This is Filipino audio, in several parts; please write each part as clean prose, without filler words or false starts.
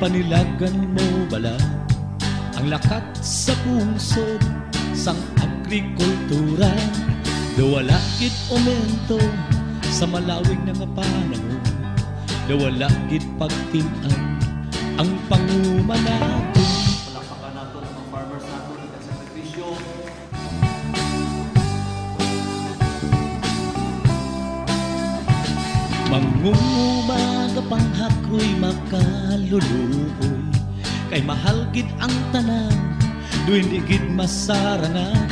Panilagan mo bala ang lakat sa pungsod sang agrikultura, dawala gid aumento sa malawig na nga panahon, dawala gid pagtin-an ang panguma natin. Palakpakan nato ang mga farmers nato sa sakripisyo. Mangumaga panghakoy makaluluoy, kay mahal gid ang tanan, duwindi gid masarangan.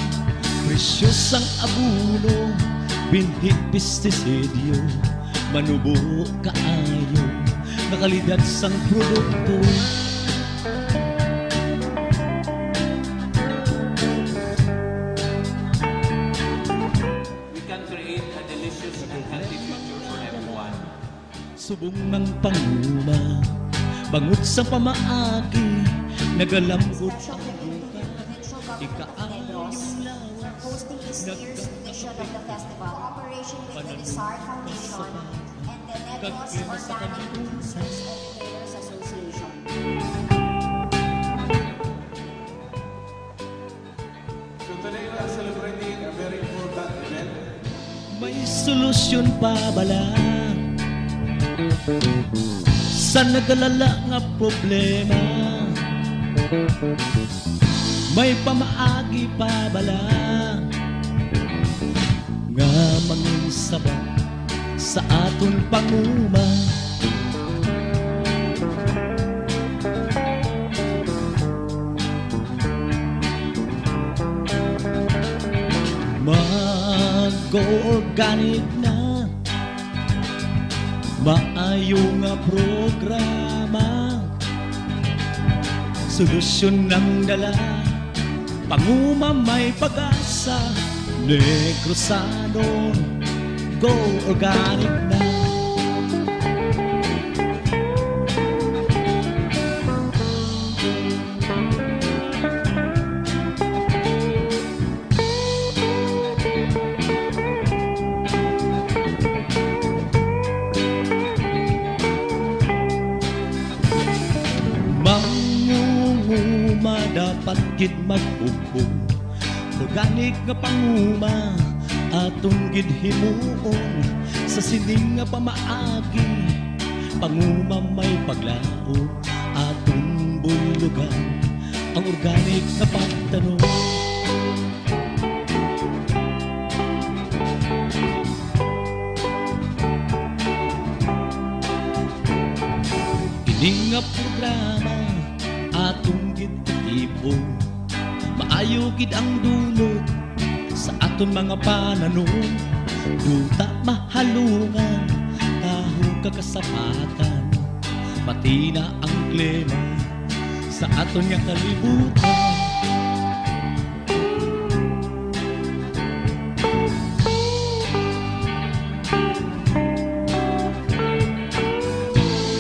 Presyos ang abuno, binhi pestisidyo, manubo kaayo, nakalidad sang produkto. Subong ng panguma, bangot sa pamaagi, nagalambot ang buka, ikaaw yung lawas, hosting this year's edition of the festival, operation with the Nisar Foundation and the Negros Organic Producers and Traders Association. So today we are celebrating a very important event. May solusyon pa bala sa nagalala nga problema, may pamaagi pa bala nga manginsabat sa aton panguma. Mag-organic na, maayo nga programa, solusyon ng dala, panguma may pag-asa. Negrosano, go organic na. Dapat gid mag-ubog, organic nga panguma, atong gid himuon sa sining nga pamaagi. Panguma may paglaom, atong bulugan ang organic nga pagtanong. Ining nga programa atong gid ipo, maayo gid ang dulot sa aton mga pananon. Duta mahalungan, taho kakasapatan, pati na ang klima sa aton nga kalibutan.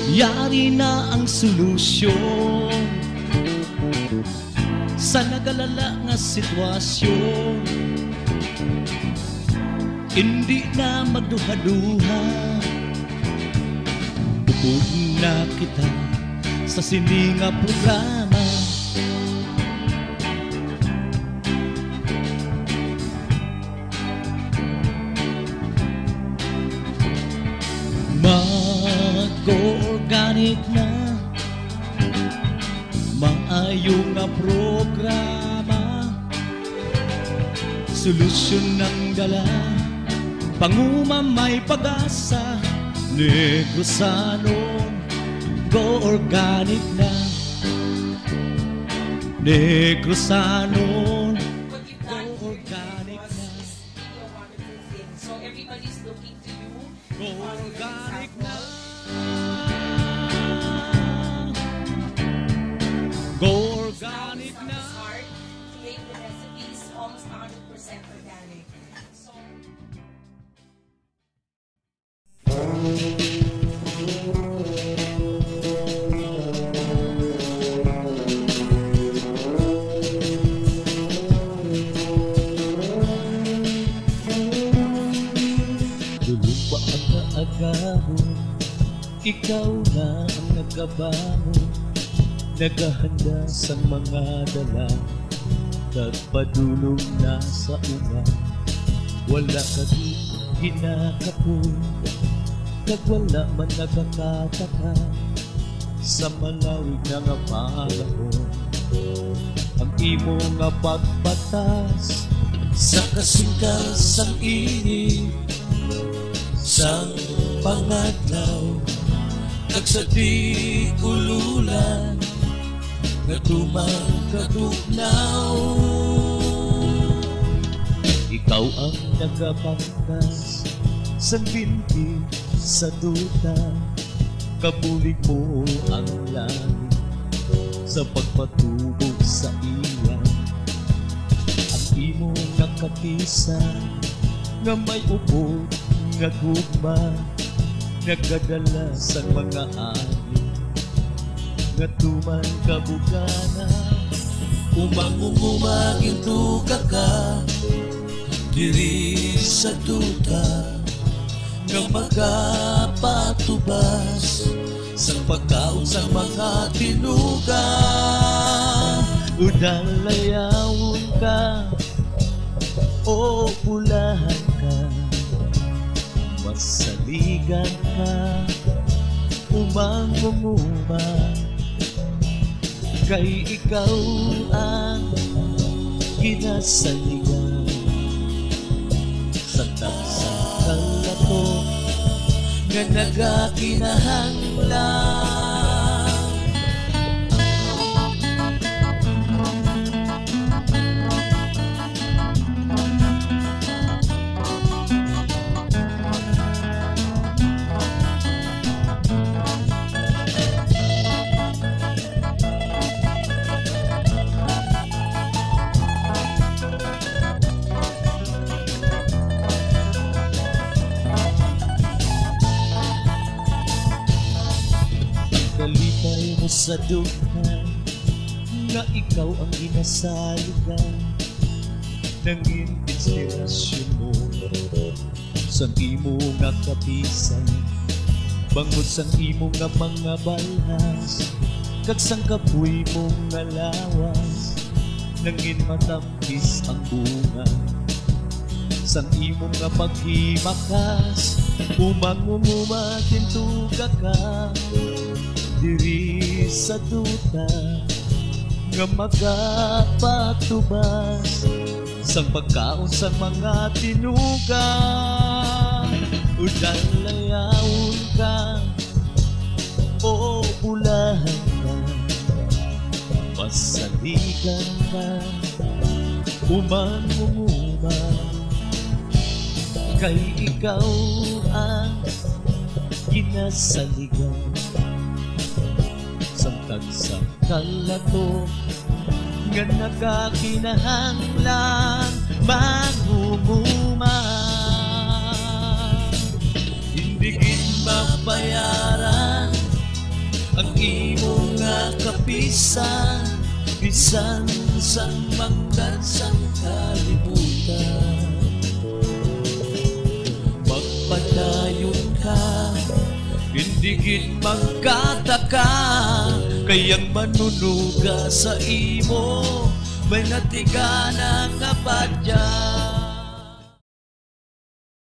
Yari na ang solusyon sa nagalala nga sitwasyon, hindi na magduha-duha, bukod na kita sa sininga programa. Mag-organic na, maayo nga programa, solusyon ng dala, panguma may pag-asa. Negrosano, go organic na. Negrosano, go organic na. So everybody's looking to you. Go organic na. Go organic na. Hard to make the recipes almost 100% organic. Dulog pa ang naagahon, ikaw na ang nagkabangon, naghahanda sa mga dala, nagpadulong na sa uma. Wala ka di hinakapoy, kag wala man nagkakataka, sa malawig na nga panahon. Ang imo nga pagpatas sa kasingkal sang init, sang pangadlaw, kag sa di ululan, nga tumagkatugnaw. Ikaw ang nagapangkas sa binti sa duta, kabulig mo ang langit sa pagpatubog sa iwan. Ang imo nakapisan nga may ubod nga gugma, nagdadala sa mga ani nga tuman kabugana. Umangumaging ka diri sa duta, nga magapatubas sa pagkaon sa mga tinuga. Udalayawon ka o pulahan ka, masaligan ka, umangumuma, kay ikaw ang ginasaligan. Sa tansang kalato nga nagakinahanglan, kalipay mo sa duhan, nga ikaw ang ginasaligan ng inspirasyon mo. Sang imo nga kapisan, bangod sang imo nga mga balhas, kag sang kapoy mong nga lawas, nangin matampis ang bunga. Sang imo nga paghimakas, umangumumatintuga ka diri sa duta, nga magapatubas sa pagkaon sa mga tinuga. Udalayawon ka o ulahan ka, masaligan ka, umangumuma, kay ikaw ang ginasaligan. Sangkag sa kalato nga nagakinahanglan, mangumuma, hindi gid mabayaran ang imo nga kapisan, bisan sang manggan sang kalibutan. Magpadayon ka, hindi gid magkataka, kayang manunuga sa imo may natigana nga padya.